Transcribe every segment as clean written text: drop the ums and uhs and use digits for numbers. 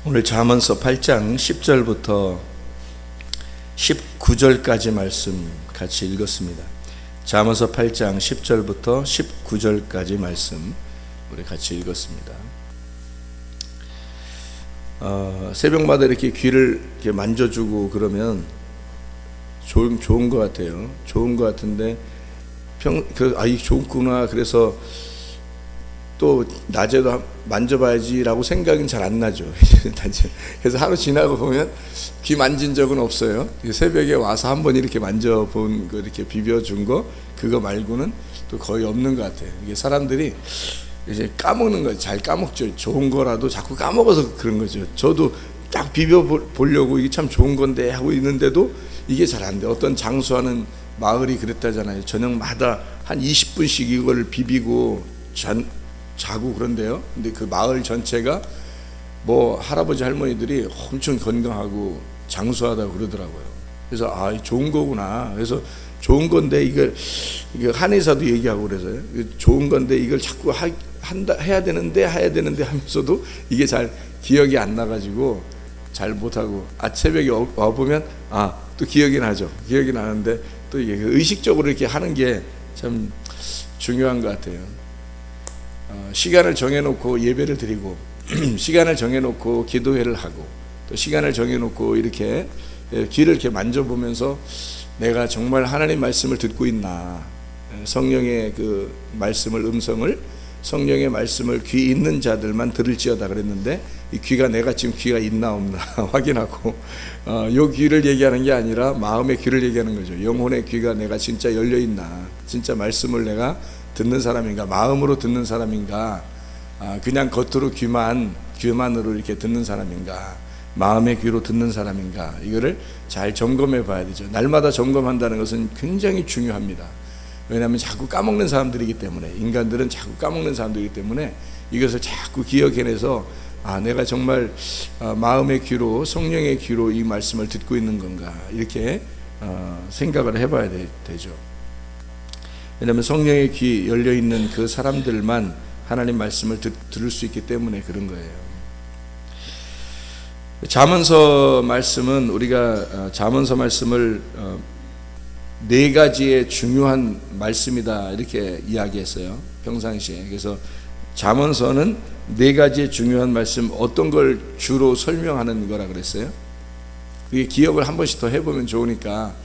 오늘 잠언서 8장 10절부터 19절까지 말씀 같이 읽었습니다. 잠언서 8장 10절부터 19절까지 말씀 우리 같이 읽었습니다. 새벽마다 이렇게 귀를 이렇게 만져주고 그러면 좋은 것 같아요. 좋은 것 같은데 이 좋구나. 그래서 또 낮에도 만져봐야지라고 생각은 잘 안 나죠. 그래서 하루 지나고 보면 귀 만진 적은 없어요. 새벽에 와서 한번 이렇게 만져본 거, 이렇게 비벼준 거, 그거 말고는 또 거의 없는 것 같아요. 이게 사람들이 이제 까먹는 거, 잘 까먹죠. 좋은 거라도 자꾸 까먹어서 그런 거죠. 저도 딱 비벼 보려고 이게 참 좋은 건데 하고 있는데도 이게 잘 안 돼. 어떤 장수하는 마을이 그랬다잖아요. 저녁마다 한 20분씩 이걸 비비고 자고 그런데요. 근데 그 마을 전체가 뭐 할아버지 할머니들이 엄청 건강하고 장수하다고 그러더라고요. 그래서 좋은 거구나. 그래서 좋은 건데 이걸 한의사도 얘기하고 그래서요. 좋은 건데 이걸 자꾸 해야 되는데 하면서도 이게 잘 기억이 안 나가지고 잘 못하고 새벽에 와보면 또 기억이 나죠. 기억이 나는데 또 이게 의식적으로 이렇게 하는 게 참 중요한 것 같아요. 시간을 정해놓고 예배를 드리고 시간을 정해놓고 기도회를 하고 또 시간을 정해놓고 이렇게 귀를 이렇게 만져보면서 내가 정말 하나님 말씀을 듣고 있나, 성령의 그 말씀을, 음성을, 성령의 말씀을 귀 있는 자들만 들을지어다 그랬는데, 이 귀가 내가 지금 귀가 있나 없나 확인하고 요 귀를 얘기하는 게 아니라 마음의 귀를 얘기하는 거죠. 영혼의 귀가 내가 진짜 열려 있나, 진짜 말씀을 내가 듣는 사람인가, 마음으로 듣는 사람인가, 그냥 겉으로 귀만으로 이렇게 듣는 사람인가, 마음의 귀로 듣는 사람인가, 이거를 잘 점검해 봐야 되죠. 날마다 점검한다는 것은 굉장히 중요합니다. 왜냐하면 자꾸 까먹는 사람들이기 때문에, 인간들은 자꾸 까먹는 사람들이기 때문에 이것을 자꾸 기억해내서 내가 정말 마음의 귀로, 성령의 귀로 이 말씀을 듣고 있는 건가, 이렇게 생각을 해봐야 되죠. 왜냐하면 성령의 귀 열려있는 그 사람들만 하나님 말씀을 들을 수 있기 때문에 그런 거예요. 잠언서 말씀은 우리가 잠언서 말씀을 네 가지의 중요한 말씀이다 이렇게 이야기했어요, 평상시에. 그래서 잠언서는 네 가지의 중요한 말씀, 어떤 걸 주로 설명하는 거라 그랬어요? 그게 기억을 한 번씩 더 해보면 좋으니까.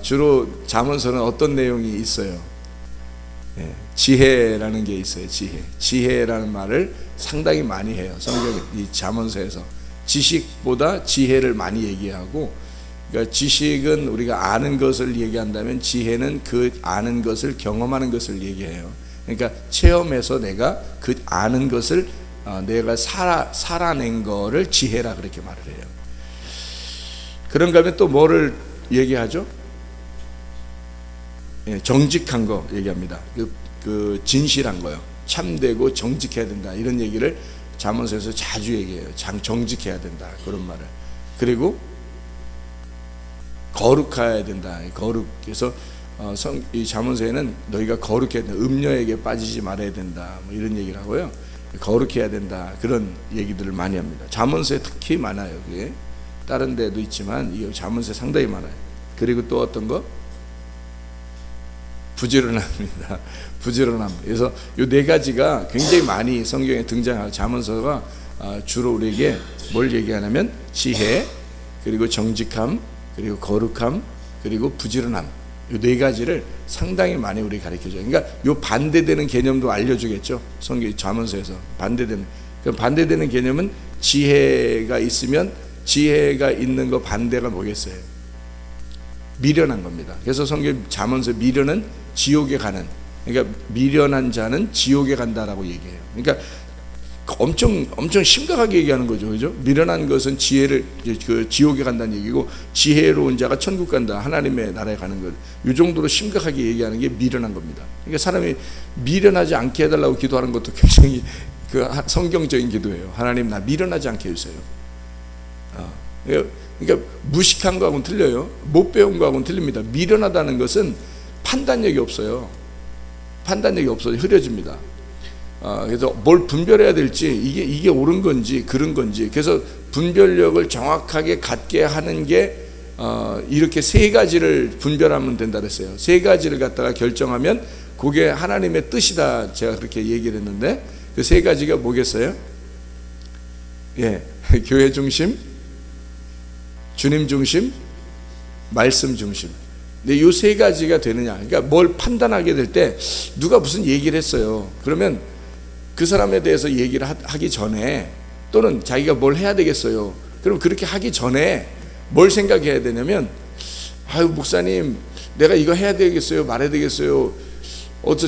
주로 잠언서는 어떤 내용이 있어요? 지혜라는 게 있어요. 지혜라는 말을 상당히 많이 해요, 성경 이 잠언서에서. 지식보다 지혜를 많이 얘기하고, 그러니까 지식은 우리가 아는 것을 얘기한다면 지혜는 그 아는 것을, 경험하는 것을 얘기해요. 그러니까 체험해서 내가 그 아는 것을 내가 살아낸 거를 지혜라 그렇게 말을 해요. 그런가 하면 또 뭐를 얘기하죠? 정직한 거 얘기합니다. 그 진실한 거요. 참되고 정직해야 된다, 이런 얘기를 잠언서에서 자주 얘기해요. 정직해야 된다, 그런 말을. 그리고 거룩해야 된다. 그래서 이 잠언서에는 너희가 거룩해야 된다, 음녀에게 빠지지 말아야 된다, 뭐 이런 얘기를 하고요. 거룩해야 된다, 그런 얘기들을 많이 합니다. 잠언서에 특히 많아요. 그게 다른 데도 있지만 이 잠언서에 상당히 많아요. 그리고 또 어떤 거? 부지런합니다. 부지런함. 그래서 이 네 가지가 굉장히 많이 성경에 등장하고, 잠언서가 주로 우리에게 뭘 얘기하냐면 지혜, 그리고 정직함, 그리고 거룩함, 그리고 부지런함, 이 네 가지를 상당히 많이 우리 가르쳐줘요. 그러니까 이 반대되는 개념도 알려주겠죠, 성경 잠언서에서. 반대되는 개념은 지혜가 있으면, 지혜가 있는 거 반대가 뭐겠어요? 미련한 겁니다. 그래서 성경 잠언서 미련은 지옥에 가는, 그러니까 미련한 자는 지옥에 간다라고 얘기해요. 그러니까 엄청 심각하게 얘기하는 거죠, 그죠? 미련한 것은 지옥에 간다는 얘기고, 지혜로운 자가 천국 간다, 하나님의 나라에 가는 것, 이 정도로 심각하게 얘기하는 게 미련한 겁니다. 그러니까 사람이 미련하지 않게 해달라고 기도하는 것도 굉장히 성경적인 기도예요. 하나님, 나 미련하지 않게 해주세요. 그러니까 무식한 거하고는 틀려요. 못 배운 거하고는 틀립니다. 미련하다는 것은 판단력이 없어요. 판단력이 없어요. 흐려집니다. 그래서 뭘 분별해야 될지 이게 옳은 건지 그른 건지, 그래서 분별력을 정확하게 갖게 하는 게 이렇게 세 가지를 분별하면 된다 그랬어요. 세 가지를 갖다가 결정하면 그게 하나님의 뜻이다, 제가 그렇게 얘기를 했는데, 그 세 가지가 뭐겠어요? 예, 교회 중심, 주님 중심, 말씀 중심. 근데 이 세 가지가 되느냐, 그러니까 뭘 판단하게 될 때 누가 무슨 얘기를 했어요. 그러면 그 사람에 대해서 얘기를 하기 전에, 또는 자기가 뭘 해야 되겠어요. 그럼 그렇게 하기 전에 뭘 생각해야 되냐면, 아유 목사님, 내가 이거 해야 되겠어요, 말해야 되겠어요, 어서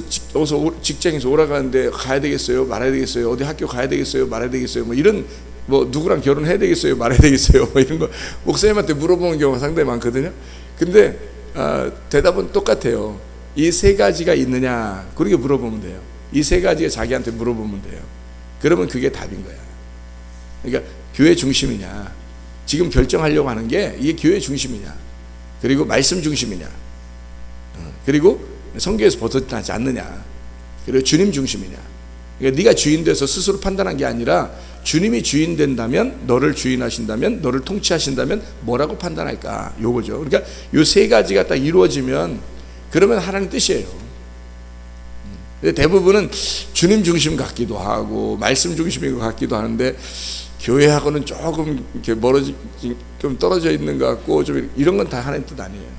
직장에서 오라가는데 가야 되겠어요, 말해야 되겠어요, 어디 학교 가야 되겠어요, 말해야 되겠어요, 뭐 이런, 뭐 누구랑 결혼해야 되겠어요, 말해야 되겠어요, 뭐 이런 거 목사님한테 물어보는 경우가 상당히 많거든요. 근데 대답은 똑같아요. 이 세 가지가 있느냐, 그렇게 물어보면 돼요. 이 세 가지가 자기한테 물어보면 돼요. 그러면 그게 답인 거야. 그러니까 교회 중심이냐, 지금 결정하려고 하는 게 이게 교회 중심이냐, 그리고 말씀 중심이냐, 그리고 성경에서 벗어나지 않느냐, 그리고 주님 중심이냐. 그러니까 네가 주인 돼서 스스로 판단한 게 아니라 주님이 주인 된다면, 너를 주인하신다면, 너를 통치하신다면 뭐라고 판단할까, 요거죠. 그러니까 요 세 가지가 딱 이루어지면 그러면 하나님 뜻이에요. 대부분은 주님 중심 같기도 하고 말씀 중심인 것 같기도 하는데, 교회하고는 조금 이렇게 좀 떨어져 있는 것 같고, 좀 이런 건 다 하나님 뜻 아니에요.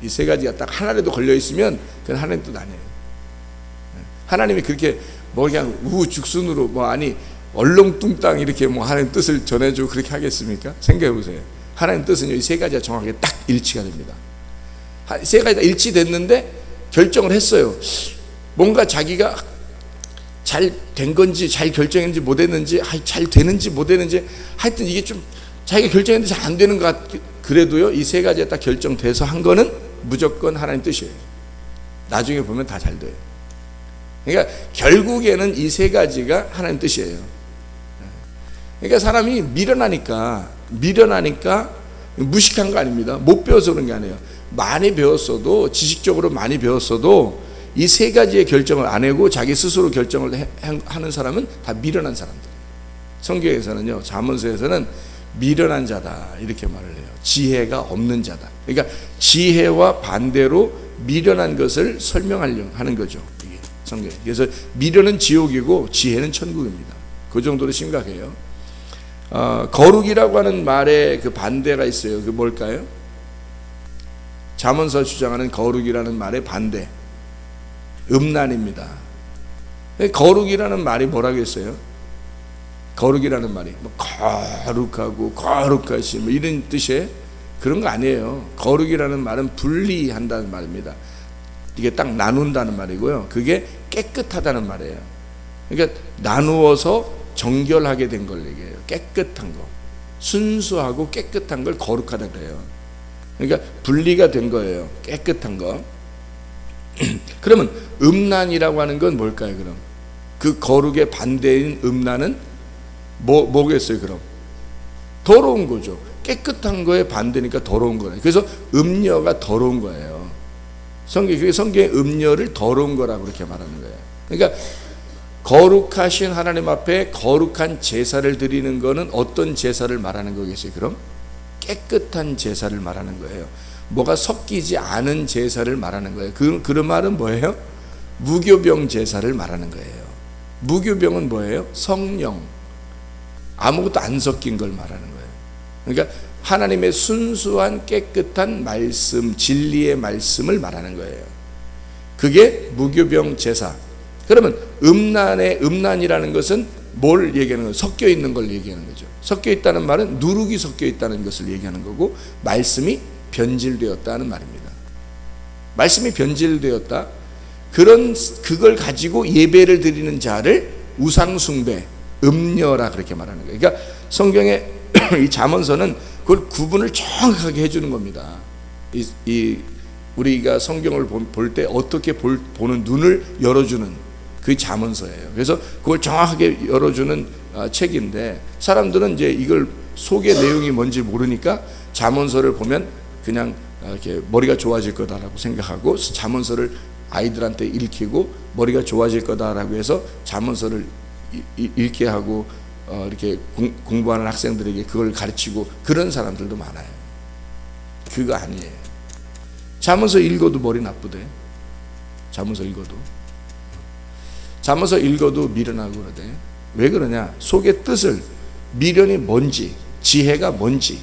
이 세 가지가 딱 하나라도 걸려 있으면 그건 하나님 뜻 아니에요. 하나님이 그렇게 뭐 그냥 우후죽순으로 뭐 아니 얼렁뚱땅 이렇게 뭐 하나님 뜻을 전해주고 그렇게 하겠습니까? 생각해 보세요. 하나님 뜻은요, 이 세 가지가 정확하게 딱 일치가 됩니다. 세 가지가 일치됐는데 결정을 했어요. 뭔가 자기가 잘 된 건지, 잘 결정했는지 못했는지, 잘 되는지 못되는지, 하여튼 이게 좀 자기가 결정했는데 잘 안 되는 것 같, 그래도요 이 세 가지가 딱 결정돼서 한 거는 무조건 하나님 뜻이에요. 나중에 보면 다 잘 돼요. 그러니까 결국에는 이 세 가지가 하나님 뜻이에요. 그러니까 사람이 미련하니까 무식한 거 아닙니다. 못 배워서 그런 게 아니에요. 많이 배웠어도, 지식적으로 많이 배웠어도 이 세 가지의 결정을 안 하고 자기 스스로 결정을 하는 사람은 다 미련한 사람들이에요. 성경에서는요, 잠언서에서는 미련한 자다 이렇게 말을 해요. 지혜가 없는 자다. 그러니까 지혜와 반대로 미련한 것을 설명하려고 하는 거죠, 이게 성경. 그래서 미련은 지옥이고 지혜는 천국입니다. 그 정도로 심각해요. 거룩이라고 하는 말에 그 반대가 있어요. 그 뭘까요? 잠언서 주장하는 거룩이라는 말의 반대, 음란입니다. 거룩이라는 말이 뭐라고 했어요? 거룩이라는 말이 뭐 거룩하고 거룩하시 뭐 이런 뜻의 그런 거 아니에요. 거룩이라는 말은 분리한다는 말입니다. 이게 딱 나눈다는 말이고요. 그게 깨끗하다는 말이에요. 그러니까 나누어서 정결하게 된 걸 얘기해요. 깨끗한 거, 순수하고 깨끗한 걸 거룩하다 그래요. 그러니까 분리가 된 거예요. 깨끗한 거. 그러면 음란이라고 하는 건 뭘까요? 그럼 그 거룩의 반대인 음란은 뭐겠어요? 그럼 더러운 거죠. 깨끗한 거에 반대니까 더러운 거예요. 그래서 음녀가 더러운 거예요. 성경의 음녀를 더러운 거라고 그렇게 말하는 거예요. 그러니까 거룩하신 하나님 앞에 거룩한 제사를 드리는 거는 어떤 제사를 말하는 거겠어요? 그럼 깨끗한 제사를 말하는 거예요. 뭐가 섞이지 않은 제사를 말하는 거예요. 그런 말은 뭐예요? 무교병 제사를 말하는 거예요. 무교병은 뭐예요? 성령, 아무것도 안 섞인 걸 말하는 거예요. 그러니까 하나님의 순수한 깨끗한 말씀, 진리의 말씀을 말하는 거예요. 그게 무교병 제사. 그러면 음란이라는 것은 뭘 얘기하는 거예요? 섞여 있는 걸 얘기하는 거죠. 섞여 있다는 말은 누룩이 섞여 있다는 것을 얘기하는 거고, 말씀이 변질되었다는 말입니다. 말씀이 변질되었다. 그걸 가지고 예배를 드리는 자를 우상숭배, 음녀라 그렇게 말하는 거예요. 그러니까 성경의 이 잠언서는 그걸 구분을 정확하게 해주는 겁니다. 우리가 성경을 볼 때 어떻게 보는 눈을 열어주는 그 잠언서예요. 그래서 그걸 정확하게 열어주는 책인데, 사람들은 이제 이걸 속의 내용이 뭔지 모르니까 잠언서를 보면 그냥 이렇게 머리가 좋아질 거다라고 생각하고 잠언서를 아이들한테 읽히고 머리가 좋아질 거다라고 해서 잠언서를 읽게 하고 이렇게 공부하는 학생들에게 그걸 가르치고 그런 사람들도 많아요. 그거 아니에요. 잠언서 읽어도 머리 나쁘대. 잠언서 읽어도 미련하고 그러대. 왜 그러냐? 속의 뜻을, 미련이 뭔지, 지혜가 뭔지,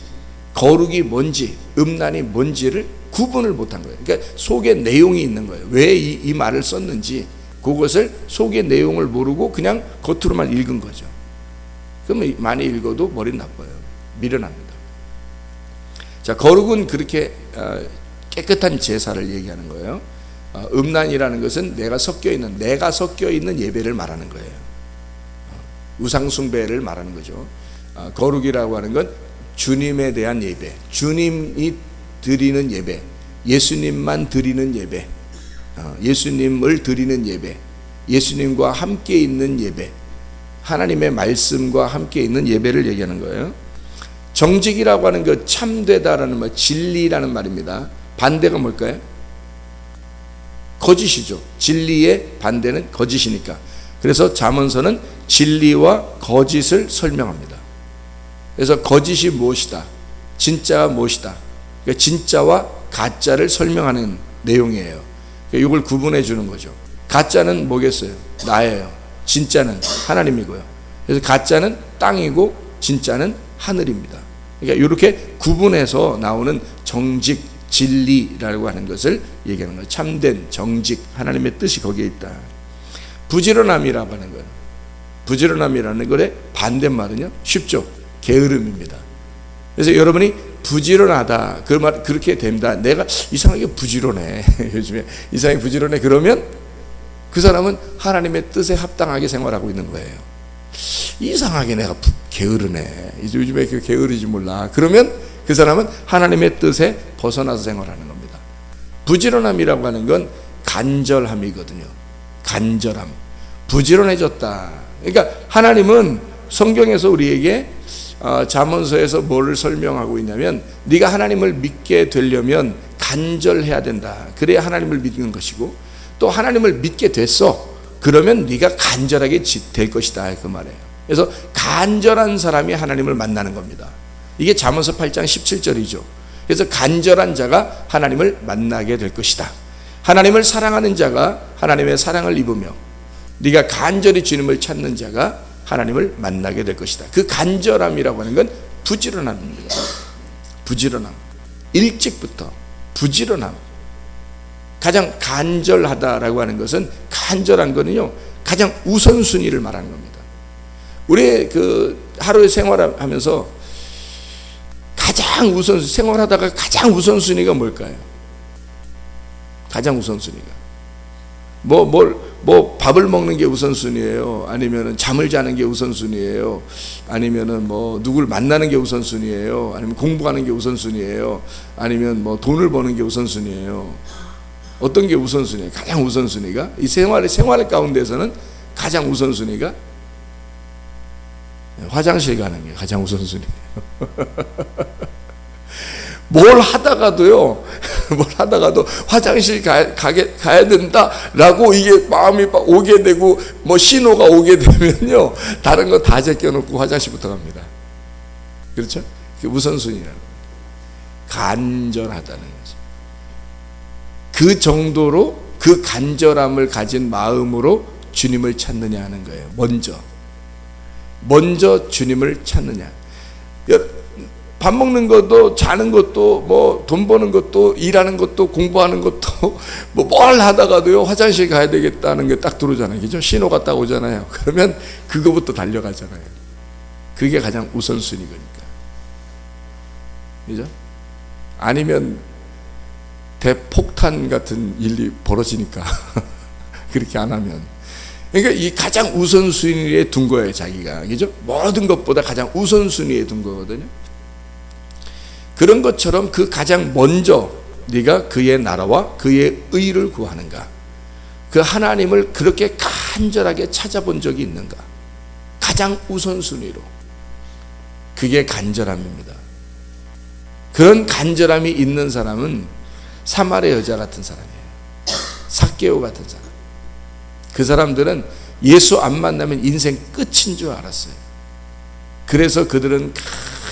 거룩이 뭔지, 음란이 뭔지를 구분을 못한 거예요. 그러니까 속의 내용이 있는 거예요. 왜 이 말을 썼는지 그것을 속의 내용을 모르고 그냥 겉으로만 읽은 거죠. 그러면 많이 읽어도 머리는 나빠요. 미련합니다. 자, 거룩은 그렇게 깨끗한 제사를 얘기하는 거예요. 음란이라는 것은 내가 섞여 있는 예배를 말하는 거예요. 우상 숭배를 말하는 거죠. 거룩이라고 하는 건 주님에 대한 예배, 주님이 드리는 예배, 예수님만 드리는 예배, 예수님을 드리는 예배, 예수님과 함께 있는 예배, 하나님의 말씀과 함께 있는 예배를 얘기하는 거예요. 정직이라고 하는 것, 참되다라는 말, 진리라는 말입니다. 반대가 뭘까요? 거짓이죠. 진리의 반대는 거짓이니까. 그래서 잠언서는 진리와 거짓을 설명합니다. 그래서 거짓이 무엇이다, 진짜가 무엇이다, 그러니까 진짜와 가짜를 설명하는 내용이에요. 그러니까 이걸 구분해 주는 거죠. 가짜는 뭐겠어요? 나예요. 진짜는 하나님이고요. 그래서 가짜는 땅이고 진짜는 하늘입니다. 그러니까 이렇게 구분해서 나오는 정직, 진리라고 하는 것을 얘기하는 거예요. 참된 정직, 하나님의 뜻이 거기에 있다. 부지런함이라고 하는 거예요. 부지런함이라는 것의 반대말은요, 쉽죠. 게으름입니다. 그래서 여러분이 부지런하다, 그 말 그렇게 됩니다. 내가 이상하게 부지런해. 요즘에 이상하게 부지런해. 그러면 그 사람은 하나님의 뜻에 합당하게 생활하고 있는 거예요. 이상하게 내가 게으르네. 요즘에 그 게으르지 몰라. 그러면 그 사람은 하나님의 뜻에 벗어나서 생활하는 겁니다. 부지런함이라고 하는 건 간절함이거든요. 간절함. 부지런해졌다. 그러니까 하나님은 성경에서 우리에게 잠언서에서 뭐를 설명하고 있냐면, 네가 하나님을 믿게 되려면 간절해야 된다. 그래야 하나님을 믿는 것이고, 또 하나님을 믿게 됐어. 그러면 네가 간절하게 될 것이다. 그 말이에요. 그래서 간절한 사람이 하나님을 만나는 겁니다. 이게 잠언서 8장 17절이죠. 그래서 간절한 자가 하나님을 만나게 될 것이다. 하나님을 사랑하는 자가 하나님의 사랑을 입으며, 네가 간절히 주님을 찾는 자가 하나님을 만나게 될 것이다. 그 간절함이라고 하는 건 부지런함입니다. 부지런함. 일찍부터 부지런함. 가장 간절하다라고 하는 것은, 간절한 거는요, 가장 우선순위를 말하는 겁니다. 우리 그 하루의 생활하면서 가장 우선순위, 생활하다가 가장 우선순위가 뭘까요? 가장 우선순위가 뭐 밥을 먹는 게 우선순위예요? 아니면은 잠을 자는 게 우선순위예요? 아니면은 뭐 누굴 만나는 게 우선순위예요? 아니면 공부하는 게 우선순위예요? 아니면 뭐 돈을 버는 게 우선순위예요? 어떤 게 우선순위예요? 가장 우선순위가, 이 생활 가운데서는 가장 우선순위가 화장실 가는 게 가장 우선순위예요. 뭘 하다가도 화장실 가야 된다라고 이게 마음이 오게 되고, 뭐 신호가 오게 되면요, 다른 거 다 제껴놓고 화장실부터 갑니다. 그렇죠? 그게 우선순위라는 거예요. 간절하다는 거죠. 그 정도로, 그 간절함을 가진 마음으로 주님을 찾느냐 하는 거예요. 먼저 주님을 찾느냐. 밥 먹는 것도, 자는 것도, 뭐 돈 버는 것도, 일하는 것도, 공부하는 것도, 뭐 뭘 하다가도요, 화장실 가야 되겠다는 게 딱 들어오잖아요. 그죠? 신호가 딱 오잖아요. 그러면 그거부터 달려가잖아요. 그게 가장 우선순위니까. 그죠? 아니면 대폭탄 같은 일이 벌어지니까. 그렇게 안 하면. 그러니까 이 가장 우선순위에 둔 거예요, 자기가. 그죠? 모든 것보다 가장 우선순위에 둔 거거든요. 그런 것처럼 그 가장 먼저 네가 그의 나라와 그의 의를 구하는가? 그 하나님을 그렇게 간절하게 찾아본 적이 있는가? 가장 우선순위로. 그게 간절함입니다. 그런 간절함이 있는 사람은 사마리아 여자 같은 사람이에요. 삭개오 같은 사람. 그 사람들은 예수 안 만나면 인생 끝인 줄 알았어요. 그래서 그들은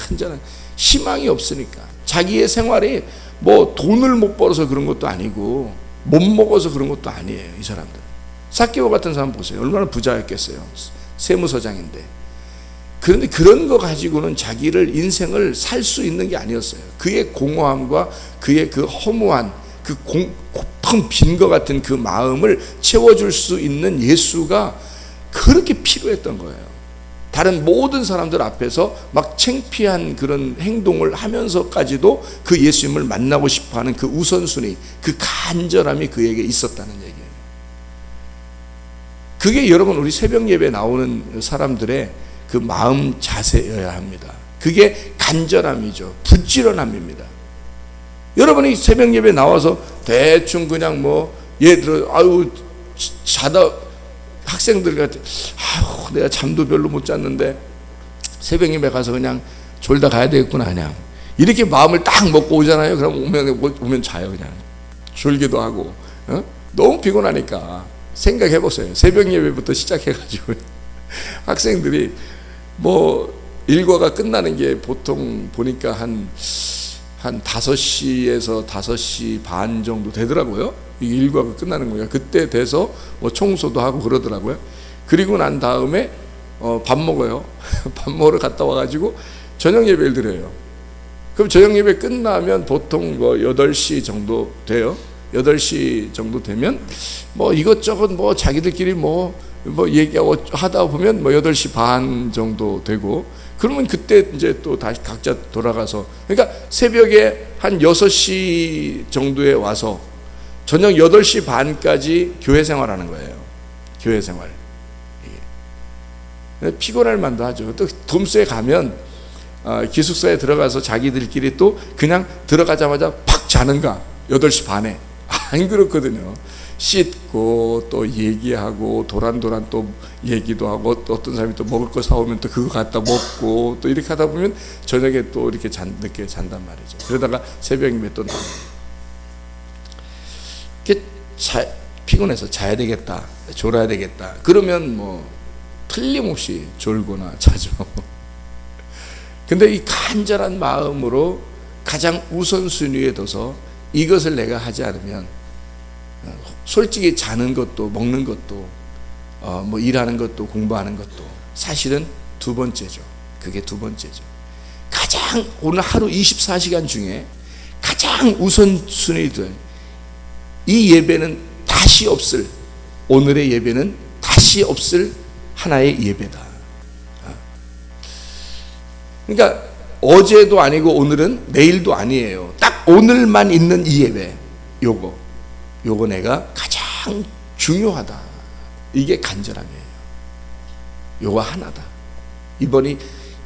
간절한 희망이 없으니까, 자기의 생활이 뭐 돈을 못 벌어서 그런 것도 아니고 못 먹어서 그런 것도 아니에요. 이 사람들. 삭개오 같은 사람 보세요. 얼마나 부자였겠어요. 세무서장인데. 그런데 그런 거 가지고는 자기를 인생을 살 수 있는 게 아니었어요. 그의 공허함과 그의 그 허무한 그 텅 빈 것 같은 그 마음을 채워줄 수 있는 예수가 그렇게 필요했던 거예요. 다른 모든 사람들 앞에서 막 창피한 그런 행동을 하면서까지도 그 예수님을 만나고 싶어하는 그 우선순위, 그 간절함이 그에게 있었다는 얘기예요. 그게 여러분 우리 새벽 예배 나오는 사람들의 그 마음 자세여야 합니다. 그게 간절함이죠. 부지런함입니다. 여러분이 새벽 예배 나와서 대충 그냥 뭐 예를 들어 아유 자다 학생들 같은 아유 내가 잠도 별로 못 잤는데 새벽 예배 가서 그냥 졸다 가야 되겠구나 그냥 이렇게 마음을 딱 먹고 오잖아요. 그럼 오면 자요. 그냥 졸기도 하고 너무 피곤하니까 생각해 보세요. 새벽 예배부터 시작해가지고 학생들이 뭐 일과가 끝나는 게 보통 보니까 한 5시에서 5시 반 정도 되더라고요. 이 일과가 끝나는 거예요. 그때 돼서 뭐 청소도 하고 그러더라고요. 그리고 난 다음에 밥 먹어요. 밥 먹으러 갔다 와가지고 저녁 예배를 드려요. 그럼 저녁 예배 끝나면 보통 뭐 8시 정도 돼요. 8시 정도 되면 뭐 이것저것 뭐 자기들끼리 뭐 얘기하고 하다 보면 뭐 8시 반 정도 되고 그러면 그때 이제 또 다시 각자 돌아가서 그러니까 새벽에 한 6시 정도에 와서 저녁 8시 반까지 교회 생활하는 거예요. 교회 생활. 피곤할 만도 하죠. 또 돔스에 가면 기숙사에 들어가서 자기들끼리 또 그냥 들어가자마자 팍 자는가 8시 반에 안 그렇거든요. 씻고 또 얘기하고 도란도란 또 얘기도 하고 또 어떤 사람이 또 먹을 거 사오면 또 그거 갖다 먹고 또 이렇게 하다 보면 저녁에 또 이렇게 늦게 잔단 말이죠. 그러다가 새벽에 또 나와요. 피곤해서 자야 되겠다, 졸아야 되겠다. 그러면 뭐 틀림없이 졸거나 자죠. 근데 이 간절한 마음으로 가장 우선순위에 둬서 이것을 내가 하지 않으면 솔직히 자는 것도 먹는 것도 뭐 일하는 것도 공부하는 것도 사실은 두 번째죠. 그게 두 번째죠. 가장 오늘 하루 24시간 중에 가장 우선순위들 이 예배는 다시 없을 오늘의 예배는 다시 없을 하나의 예배다. 그러니까 어제도 아니고 오늘은 내일도 아니에요. 딱 오늘만 있는 이 예배 요거 내가 가장 중요하다. 이게 간절함이에요. 요거 하나다. 이번이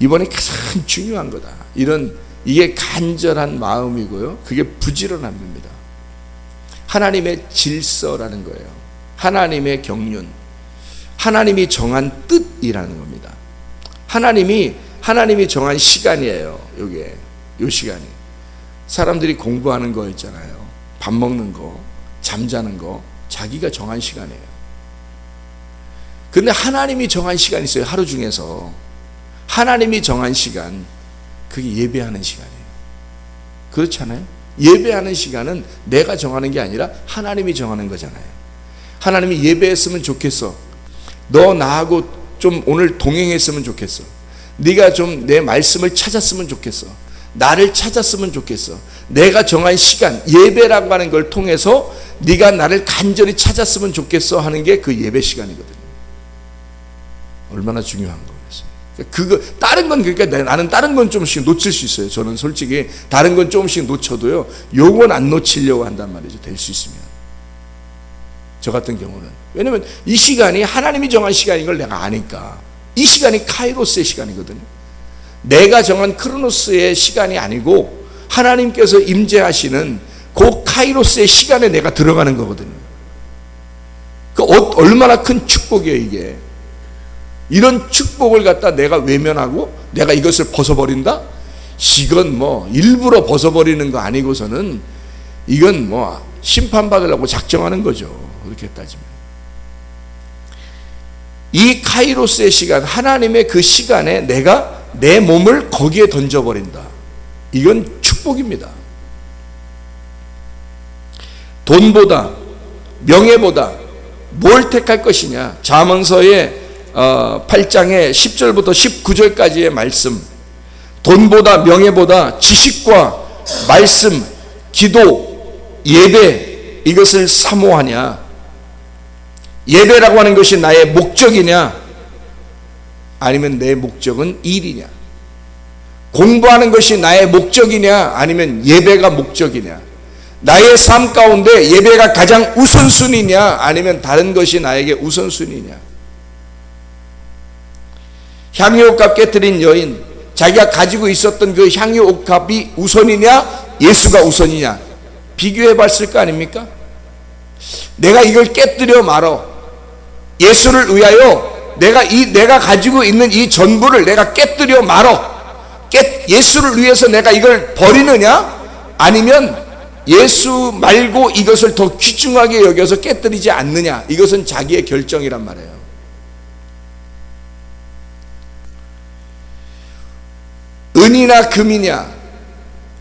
가장 중요한 거다. 이게 간절한 마음이고요. 그게 부지런함입니다. 하나님의 질서라는 거예요. 하나님의 경륜, 하나님이 정한 뜻이라는 겁니다. 하나님이 정한 시간이에요. 요 시간이 사람들이 공부하는 거 있잖아요. 밥 먹는 거, 잠자는 거 자기가 정한 시간이에요. 그런데 하나님이 정한 시간이 있어요. 하루 중에서 하나님이 정한 시간 그게 예배하는 시간이에요. 그렇잖아요. 예배하는 시간은 내가 정하는 게 아니라 하나님이 정하는 거잖아요. 하나님이 예배했으면 좋겠어. 너 나하고 좀 오늘 동행했으면 좋겠어. 네가 좀 내 말씀을 찾았으면 좋겠어. 나를 찾았으면 좋겠어. 내가 정한 시간 예배라고 하는 걸 통해서 네가 나를 간절히 찾았으면 좋겠어 하는 게 그 예배 시간이거든요. 얼마나 중요한 거겠어요. 다른 건 그러니까 나는 다른 건 조금씩 놓칠 수 있어요. 저는 솔직히 다른 건 조금씩 놓쳐도요. 요건 안 놓치려고 한단 말이죠. 될 수 있으면. 저 같은 경우는 왜냐면 이 시간이 하나님이 정한 시간인 걸 내가 아니까. 이 시간이 카이로스의 시간이거든요. 내가 정한 크로노스의 시간이 아니고 하나님께서 임재하시는 그 카이로스의 시간에 내가 들어가는 거거든요. 얼마나 큰 축복이에요 이게. 이런 축복을 갖다 내가 외면하고 내가 이것을 벗어버린다? 이건 뭐 일부러 벗어버리는 거 아니고서는 이건 뭐 심판받으려고 작정하는 거죠. 그렇게 따지면 이 카이로스의 시간, 하나님의 그 시간에 내가 내 몸을 거기에 던져버린다. 이건 축복입니다. 돈보다 명예보다 뭘 택할 것이냐. 잠언서의 8장의 10절부터 19절까지의 말씀, 돈보다 명예보다 지식과 말씀, 기도, 예배, 이것을 사모하냐. 예배라고 하는 것이 나의 목적이냐, 아니면 내 목적은 일이냐. 공부하는 것이 나의 목적이냐, 아니면 예배가 목적이냐. 나의 삶 가운데 예배가 가장 우선순위냐, 아니면 다른 것이 나에게 우선순위냐. 향유옥합 깨뜨린 여인, 자기가 가지고 있었던 그 향유옥합이 우선이냐, 예수가 우선이냐, 비교해 봤을 거 아닙니까? 내가 이걸 깨뜨려 말어, 예수를 위하여 내가 가지고 있는 이 전부를 내가 깨뜨려 말어, 예수를 위해서 내가 이걸 버리느냐, 아니면 예수 말고 이것을 더 귀중하게 여겨서 깨뜨리지 않느냐. 이것은 자기의 결정이란 말이에요. 은이나 금이냐,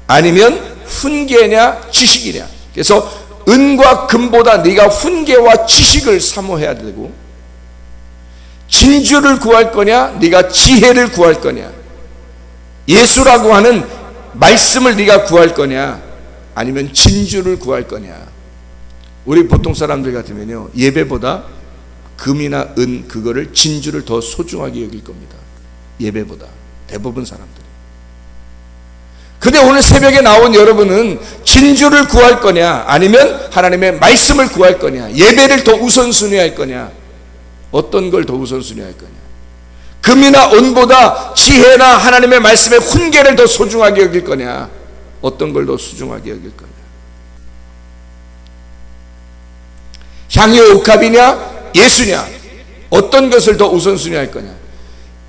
아니면 훈계냐, 지식이냐. 그래서 은과 금보다 네가 훈계와 지식을 사모해야 되고, 진주를 구할 거냐, 네가 지혜를 구할 거냐, 예수라고 하는 말씀을 네가 구할 거냐, 아니면 진주를 구할 거냐. 우리 보통 사람들 같으면요, 예배보다 금이나 은, 그거를 진주를 더 소중하게 여길 겁니다. 예배보다, 대부분 사람들이. 근데 오늘 새벽에 나온 여러분은 진주를 구할 거냐, 아니면 하나님의 말씀을 구할 거냐, 예배를 더 우선순위 할 거냐, 어떤 걸 더 우선순위 할 거냐. 금이나 은보다 지혜나 하나님의 말씀의 훈계를 더 소중하게 여길 거냐, 어떤 걸 더 소중하게 여길 거냐. 향유옥합이냐, 예수냐, 어떤 것을 더 우선순위 할 거냐.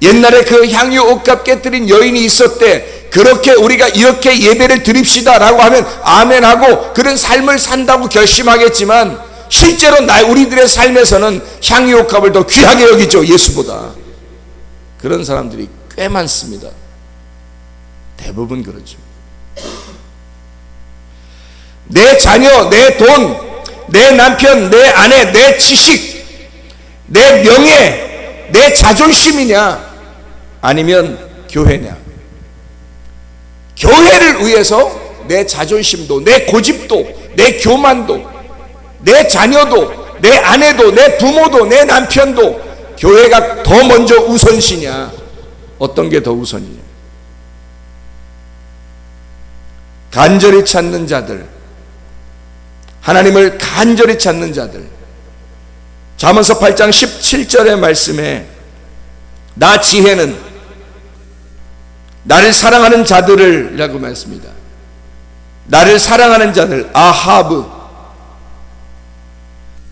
옛날에 그 향유옥합 깨뜨린 여인이 있었대. 그렇게 우리가 이렇게 예배를 드립시다 라고 하면 아멘하고 그런 삶을 산다고 결심하겠지만, 실제로 우리들의 삶에서는 향유옥합을 더 귀하게 여기죠, 예수보다. 그런 사람들이 꽤 많습니다. 대부분 그렇죠. 내 자녀, 내 돈, 내 남편, 내 아내, 내 지식, 내 명예, 내 자존심이냐, 아니면 교회냐. 교회를 위해서 내 자존심도, 내 고집도, 내 교만도, 내 자녀도, 내 아내도, 내 부모도, 내 남편도 교회가 더 먼저 우선시냐, 어떤 게 더 우선이냐. 간절히 찾는 자들, 하나님을 간절히 찾는 자들, 잠언서 8장 17절의 말씀에 나 지혜는 나를 사랑하는 자들을 이라고 말했습니다. 나를 사랑하는 자들, 아하브,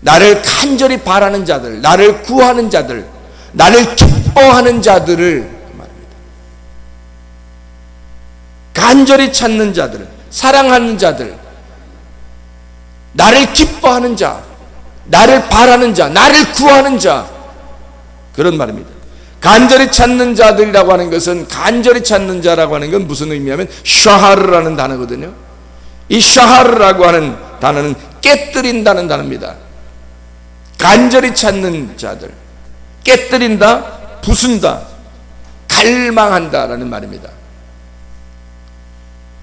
나를 간절히 바라는 자들, 나를 구하는 자들, 나를 기뻐하는 자들을 말합니다. 간절히 찾는 자들, 사랑하는 자들, 나를 기뻐하는 자, 나를 바라는 자, 나를 구하는 자, 그런 말입니다. 간절히 찾는 자들이라고 하는 것은, 간절히 찾는 자라고 하는 건 무슨 의미냐면 샤하르라는 단어거든요. 이 샤하르라고 하는 단어는 깨뜨린다는 단어입니다. 간절히 찾는 자들, 깨뜨린다, 부순다, 갈망한다라는 말입니다.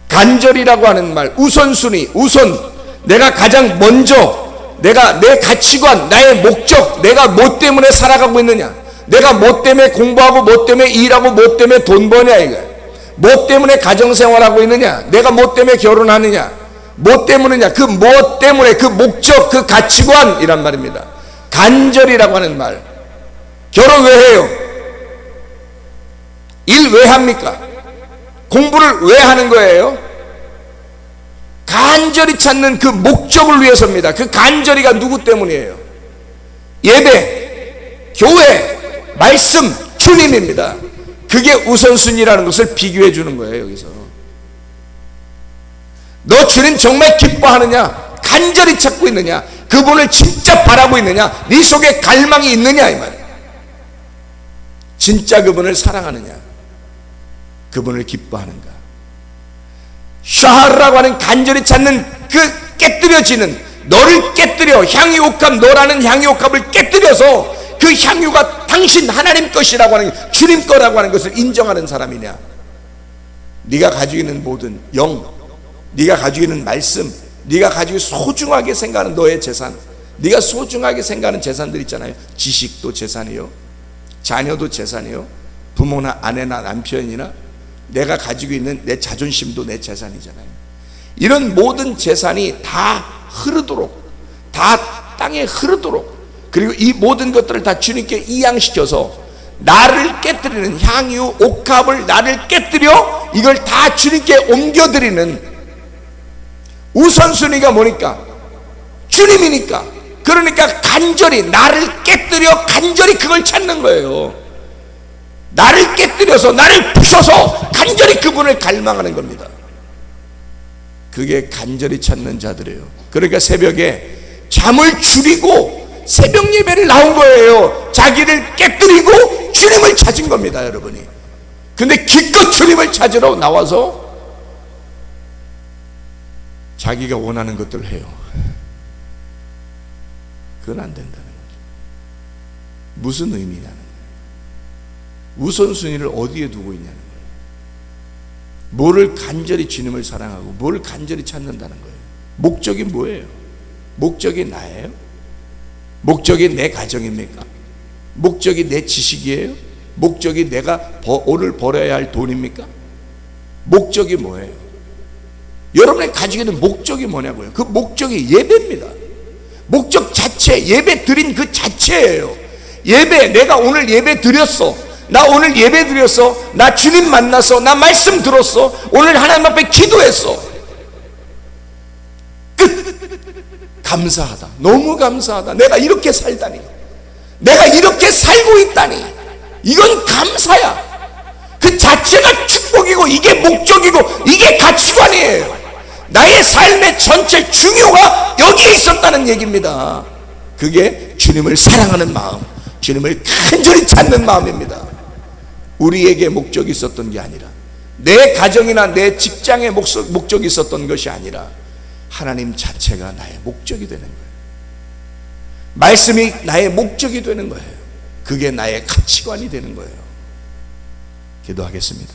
간절이라고 하는 말, 우선순위, 우선, 내가 가장 먼저, 내가 내 가치관, 나의 목적, 내가 뭐 때문에 살아가고 있느냐, 내가 뭐 때문에 공부하고, 뭐 때문에 일하고, 뭐 때문에 돈 버냐, 이거, 뭐 때문에 가정생활하고 있느냐, 내가 뭐 때문에 결혼하느냐, 뭐 때문이냐, 그 뭐 때문에, 그 목적, 그 가치관이란 말입니다. 간절이라고 하는 말. 결혼 왜 해요? 일 왜 합니까? 공부를 왜 하는 거예요? 간절히 찾는 그 목적을 위해서입니다. 그 간절히가 누구 때문이에요? 예배, 교회, 말씀, 주님입니다. 그게 우선순위라는 것을 비교해 주는 거예요. 여기서 너 주님 정말 기뻐하느냐, 간절히 찾고 있느냐, 그분을 진짜 바라고 있느냐? 네 속에 갈망이 있느냐 이 말이에요. 진짜 그분을 사랑하느냐? 그분을 기뻐하는가? 샤하라고 하는 간절히 찾는 그 깨뜨려지는, 너를 깨뜨려 향유옥합, 너라는 향유옥합을 깨뜨려서 그 향유가 당신 하나님 것이라고 하는, 주님 거라고 하는 것을 인정하는 사람이냐? 네가 가지고 있는 모든 영, 네가 가지고 있는 말씀, 네가 가지고 소중하게 생각하는 너의 재산, 네가 소중하게 생각하는 재산들 있잖아요. 지식도 재산이요, 자녀도 재산이요, 부모나 아내나 남편이나 내가 가지고 있는 내 자존심도 내 재산이잖아요. 이런 모든 재산이 다 흐르도록, 다 땅에 흐르도록, 그리고 이 모든 것들을 다 주님께 이양시켜서 나를 깨뜨리는 향유 옥합을 나를 깨뜨려 이걸 다 주님께 옮겨드리는 우선순위가 뭐니까? 주님이니까. 그러니까 간절히 나를 깨뜨려 간절히 그걸 찾는 거예요. 나를 깨뜨려서 나를 부셔서 간절히 그분을 갈망하는 겁니다. 그게 간절히 찾는 자들이에요. 그러니까 새벽에 잠을 줄이고 새벽 예배를 나온 거예요. 자기를 깨뜨리고 주님을 찾은 겁니다, 여러분이. 근데 기껏 주님을 찾으러 나와서 자기가 원하는 것들을 해요. 그건 안 된다는 거죠. 무슨 의미냐는 거예요. 우선순위를 어디에 두고 있냐는 거예요. 뭐를 간절히 주님을 사랑하고 뭐를 간절히 찾는다는 거예요. 목적이 뭐예요? 목적이 나예요? 목적이 내 가정입니까? 목적이 내 지식이에요? 목적이 내가 오늘 벌어야 할 돈입니까? 목적이 뭐예요? 여러분이 가지고 있는 목적이 뭐냐고요? 그 목적이 예배입니다. 목적 자체, 예배 드린 그 자체예요. 예배, 내가 오늘 예배 드렸어. 나 오늘 예배 드렸어. 나 주님 만났어. 나 말씀 들었어. 오늘 하나님 앞에 기도했어. 끝. 감사하다. 너무 감사하다. 내가 이렇게 살다니. 내가 이렇게 살고 있다니. 이건 감사야. 그 자체가 축복이고 이게 목적이고 이게 가치관이에요. 나의 삶의 전체 중요가 여기에 있었다는 얘기입니다. 그게 주님을 사랑하는 마음, 주님을 간절히 찾는 마음입니다. 우리에게 목적이 있었던 게 아니라, 내 가정이나 내 직장에 목적이 있었던 것이 아니라 하나님 자체가 나의 목적이 되는 거예요. 말씀이 나의 목적이 되는 거예요. 그게 나의 가치관이 되는 거예요. 기도하겠습니다.